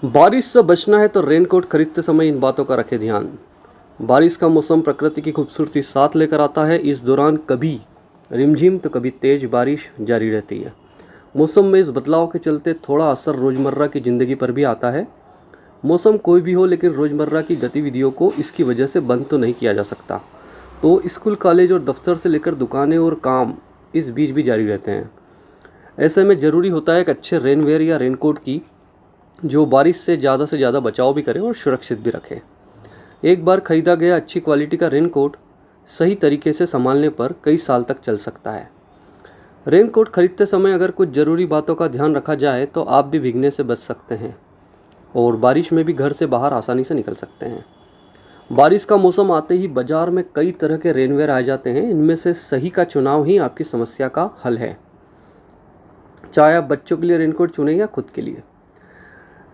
बारिश से बचना है तो रेनकोट खरीदते समय इन बातों का रखें ध्यान। बारिश का मौसम प्रकृति की खूबसूरती साथ लेकर आता है। इस दौरान कभी रिमझिम तो कभी तेज बारिश जारी रहती है। मौसम में इस बदलाव के चलते थोड़ा असर रोज़मर्रा की ज़िंदगी पर भी आता है। मौसम कोई भी हो, लेकिन रोज़मर्रा की गतिविधियों को इसकी वजह से बंद तो नहीं किया जा सकता। तो स्कूल, कॉलेज और दफ्तर से लेकर दुकानें और काम इस बीच भी जारी रहते हैं। ऐसे में ज़रूरी होता है एक अच्छे रेनवेयर या रेनकोट की, जो बारिश से ज़्यादा बचाव भी करे और सुरक्षित भी रखे। एक बार खरीदा गया अच्छी क्वालिटी का रेनकोट सही तरीके से संभालने पर कई साल तक चल सकता है। रेनकोट खरीदते समय अगर कुछ ज़रूरी बातों का ध्यान रखा जाए तो आप भी भीगने से बच सकते हैं और बारिश में भी घर से बाहर आसानी से निकल सकते हैं। बारिश का मौसम आते ही बाजार में कई तरह के रेनवेयर आ जाते हैं। इनमें से सही का चुनाव ही आपकी समस्या का हल है। चाहे आप बच्चों के लिए रेनकोट चुनें या खुद के लिए,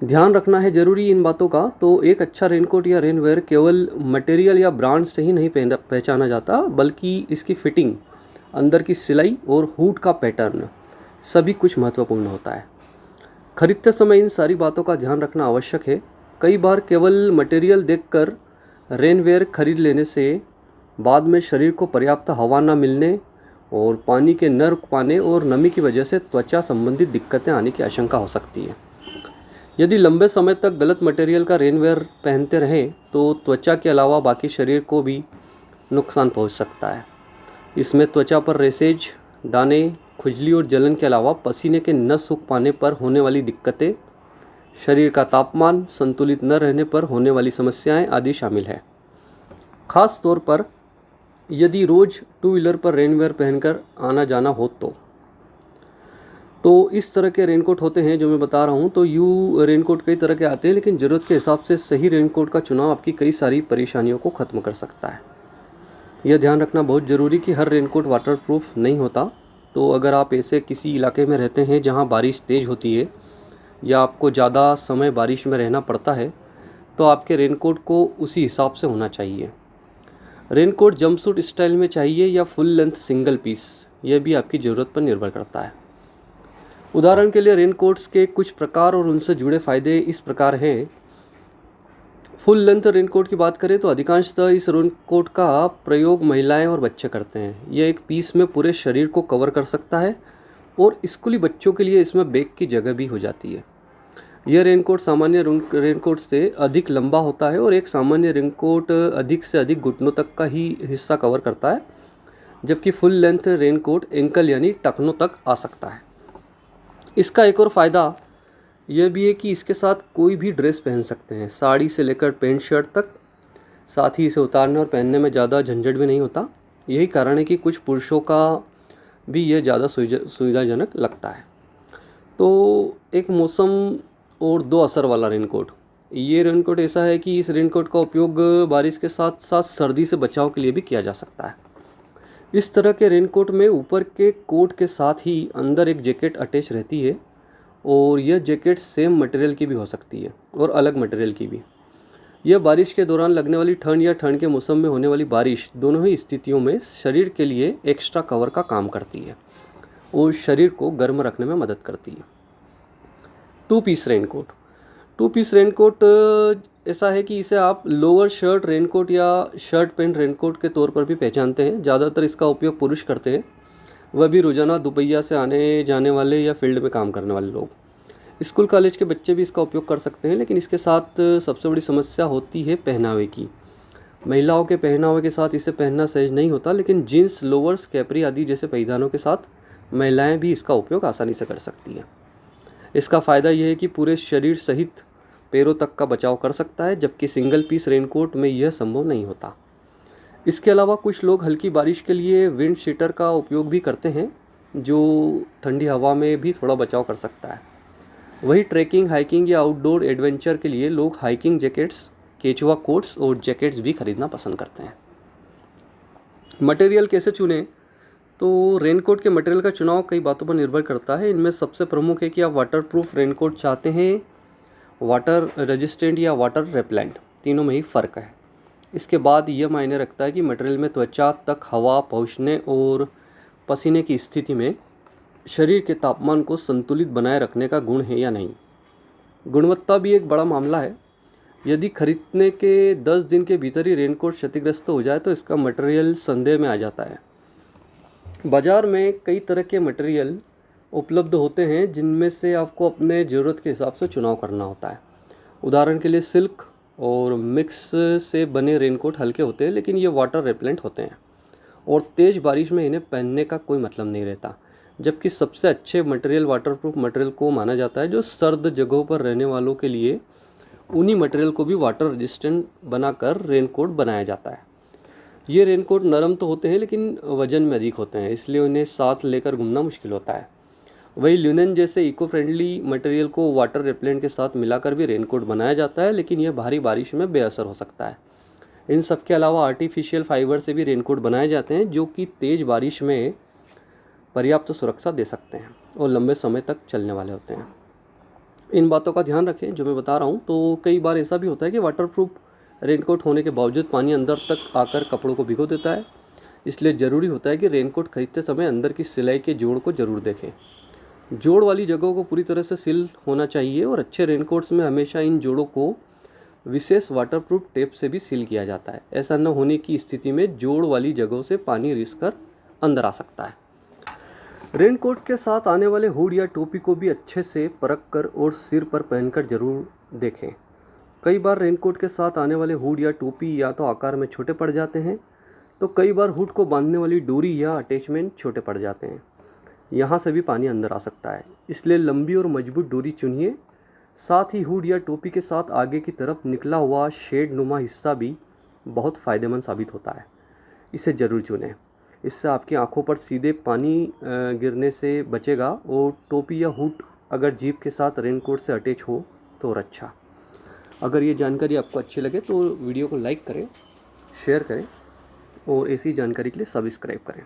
ध्यान रखना है ज़रूरी इन बातों का। तो एक अच्छा रेनकोट या रेनवेयर केवल मटेरियल या ब्रांड से ही नहीं पहचाना जाता, बल्कि इसकी फिटिंग, अंदर की सिलाई और हुड का पैटर्न सभी कुछ महत्वपूर्ण होता है। खरीदते समय इन सारी बातों का ध्यान रखना आवश्यक है। कई बार केवल मटेरियल देखकर रेनवेयर खरीद लेने से बाद में शरीर को पर्याप्त हवा न मिलने और पानी के न रुक पाने और नमी की वजह से त्वचा संबंधित दिक्कतें आने की आशंका हो सकती है। यदि लंबे समय तक गलत मटेरियल का रेनवेयर पहनते रहें तो त्वचा के अलावा बाकी शरीर को भी नुकसान पहुंच सकता है। इसमें त्वचा पर रेशेज, दाने, खुजली और जलन के अलावा पसीने के न सूख पाने पर होने वाली दिक्कतें, शरीर का तापमान संतुलित न रहने पर होने वाली समस्याएं आदि शामिल है। खास तौर पर यदि रोज़ टू व्हीलर पर रेनवेयर पहनकर आना जाना हो तो इस तरह के रेनकोट होते हैं जो मैं बता रहा हूँ। तो रेनकोट कई तरह के आते हैं, लेकिन ज़रूरत के हिसाब से सही रेनकोट का चुनाव आपकी कई सारी परेशानियों को ख़त्म कर सकता है। यह ध्यान रखना बहुत ज़रूरी कि हर रेनकोट वाटरप्रूफ नहीं होता। तो अगर आप ऐसे किसी इलाके में रहते हैं जहाँ बारिश तेज़ होती है या आपको ज़्यादा समय बारिश में रहना पड़ता है, तो आपके रेनकोट को उसी हिसाब से होना चाहिए। रेनकोट जंपसूट स्टाइल में चाहिए या फुल लेंथ सिंगल पीस, यह भी आपकी ज़रूरत पर निर्भर करता है। उदाहरण के लिए रेनकोट्स के कुछ प्रकार और उनसे जुड़े फ़ायदे इस प्रकार हैं। फुल लेंथ रेनकोट की बात करें तो अधिकांशतः इस रेनकोट का प्रयोग महिलाएं और बच्चे करते हैं। यह एक पीस में पूरे शरीर को कवर कर सकता है और स्कूली बच्चों के लिए इसमें बैग की जगह भी हो जाती है। यह रेनकोट सामान्य रेनकोट से अधिक लंबा होता है और एक सामान्य रेनकोट अधिक से अधिक घुटनों तक का ही हिस्सा कवर करता है, जबकि फुल लेंथ रेनकोट एंकल यानी टखनों तक आ सकता है। इसका एक और फ़ायदा यह भी है कि इसके साथ कोई भी ड्रेस पहन सकते हैं, साड़ी से लेकर पैंट शर्ट तक। साथ ही इसे उतारने और पहनने में ज़्यादा झंझट भी नहीं होता। यही कारण है कि कुछ पुरुषों का भी यह ज़्यादा सुविधाजनक लगता है। तो एक मौसम और दो असर वाला रेनकोट। ये रेनकोट ऐसा है कि इस रेनकोट का उपयोग बारिश के साथ साथ सर्दी से बचाव के लिए भी किया जा सकता है। इस तरह के रेनकोट में ऊपर के कोट के साथ ही अंदर एक जैकेट अटैच रहती है और यह जैकेट सेम मटेरियल की भी हो सकती है और अलग मटेरियल की भी। यह बारिश के दौरान लगने वाली ठंड या ठंड के मौसम में होने वाली बारिश, दोनों ही स्थितियों में शरीर के लिए एक्स्ट्रा कवर का काम करती है और शरीर को गर्म रखने में मदद करती है। Two piece raincoat. Two piece raincoat ऐसा है कि इसे आप लोअर शर्ट रेनकोट या शर्ट पैंट रेनकोट के तौर पर भी पहचानते हैं। ज़्यादातर इसका उपयोग पुरुष करते हैं, वह भी रोज़ाना दोपहिया से आने जाने वाले या फील्ड में काम करने वाले लोग। स्कूल कॉलेज के बच्चे भी इसका उपयोग कर सकते हैं, लेकिन इसके साथ सबसे बड़ी समस्या होती है पहनावे की। महिलाओं के पहनावे के साथ इसे पहनना सहज नहीं होता, लेकिन जीन्स, लोअर्स, कैपरी आदि जैसे परिधानों के साथ महिलाएं भी इसका उपयोग आसानी से कर सकती हैं। इसका फ़ायदा यह है कि पूरे शरीर सहित पैरों तक का बचाव कर सकता है, जबकि सिंगल पीस रेनकोट में यह संभव नहीं होता। इसके अलावा कुछ लोग हल्की बारिश के लिए विंड शीटर का उपयोग भी करते हैं, जो ठंडी हवा में भी थोड़ा बचाव कर सकता है। वही ट्रैकिंग, हाइकिंग या आउटडोर एडवेंचर के लिए लोग हाइकिंग जैकेट्स, केचुआ कोट्स और जैकेट्स भी खरीदना पसंद करते हैं। मटेरियल कैसे चुनें? तो रेनकोट के मटेरियल का चुनाव कई बातों पर निर्भर करता है। इनमें सबसे प्रमुख है कि आप वाटरप्रूफ रेनकोट चाहते हैं, वाटर रेजिस्टेंट या वाटर रेपेलेंट, तीनों में ही फ़र्क है। इसके बाद यह मायने रखता है कि मटेरियल में त्वचा तक हवा पहुंचने और पसीने की स्थिति में शरीर के तापमान को संतुलित बनाए रखने का गुण है या नहीं। गुणवत्ता भी एक बड़ा मामला है। यदि खरीदने के 10 दिन के भीतर ही रेनकोट क्षतिग्रस्त हो जाए तो इसका मटेरियल संदेह में आ जाता है। बाज़ार में कई तरह के मटेरियल उपलब्ध होते हैं जिनमें से आपको अपने ज़रूरत के हिसाब से चुनाव करना होता है। उदाहरण के लिए सिल्क और मिक्स से बने रेनकोट हल्के होते हैं, लेकिन ये वाटर रेपेलेंट होते हैं और तेज़ बारिश में इन्हें पहनने का कोई मतलब नहीं रहता। जबकि सबसे अच्छे मटेरियल वाटरप्रूफ मटेरियल को माना जाता है, जो सर्द जगहों पर रहने वालों के लिए उन्हीं मटेरियल को भी वाटर रेजिस्टेंट बनाकर रेनकोट बनाया जाता है। ये रेनकोट नरम तो होते हैं लेकिन वजन में अधिक होते हैं, इसलिए उन्हें साथ लेकर घूमना मुश्किल होता है। वही लिनन जैसे इको फ्रेंडली मटेरियल को वाटर रेपेलेंट के साथ मिलाकर भी रेनकोट बनाया जाता है, लेकिन यह भारी बारिश में बेअसर हो सकता है। इन सब के अलावा आर्टिफिशियल फाइबर से भी रेनकोट बनाए जाते हैं, जो कि तेज़ बारिश में पर्याप्त सुरक्षा दे सकते हैं और लंबे समय तक चलने वाले होते हैं। इन बातों का ध्यान रखें जो मैं बता रहा हूँ। तो कई बार ऐसा भी होता है कि वाटरप्रूफ रेनकोट होने के बावजूद पानी अंदर तक आकर कपड़ों को भिगो देता है, इसलिए ज़रूरी होता है कि रेनकोट खरीदते समय अंदर की सिलाई के जोड़ को ज़रूर देखें। जोड़ वाली जगहों को पूरी तरह से सील होना चाहिए और अच्छे रेनकोट्स में हमेशा इन जोड़ों को विशेष वाटरप्रूफ टेप से भी सील किया जाता है। ऐसा न होने की स्थिति में जोड़ वाली जगहों से पानी रिस कर अंदर आ सकता है। रेनकोट के साथ आने वाले हुड या टोपी को भी अच्छे से परख कर और सिर पर पहनकर जरूर देखें। कई बार रेनकोट के साथ आने वाले हुड या टोपी या तो आकार में छोटे पड़ जाते हैं, तो कई बार हुड को बांधने वाली डोरी या अटैचमेंट छोटे पड़ जाते हैं। यहाँ से भी पानी अंदर आ सकता है, इसलिए लंबी और मजबूत डोरी चुनिए। साथ ही हुड या टोपी के साथ आगे की तरफ निकला हुआ शेड नुमा हिस्सा भी बहुत फ़ायदेमंद साबित होता है, इसे ज़रूर चुनें। इससे आपकी आंखों पर सीधे पानी गिरने से बचेगा और टोपी या हुड अगर जीप के साथ रेनकोट से अटैच हो तो और अच्छा। अगर ये जानकारी आपको अच्छी लगे तो वीडियो को लाइक करें, शेयर करें और ऐसी जानकारी के लिए सब्सक्राइब करें।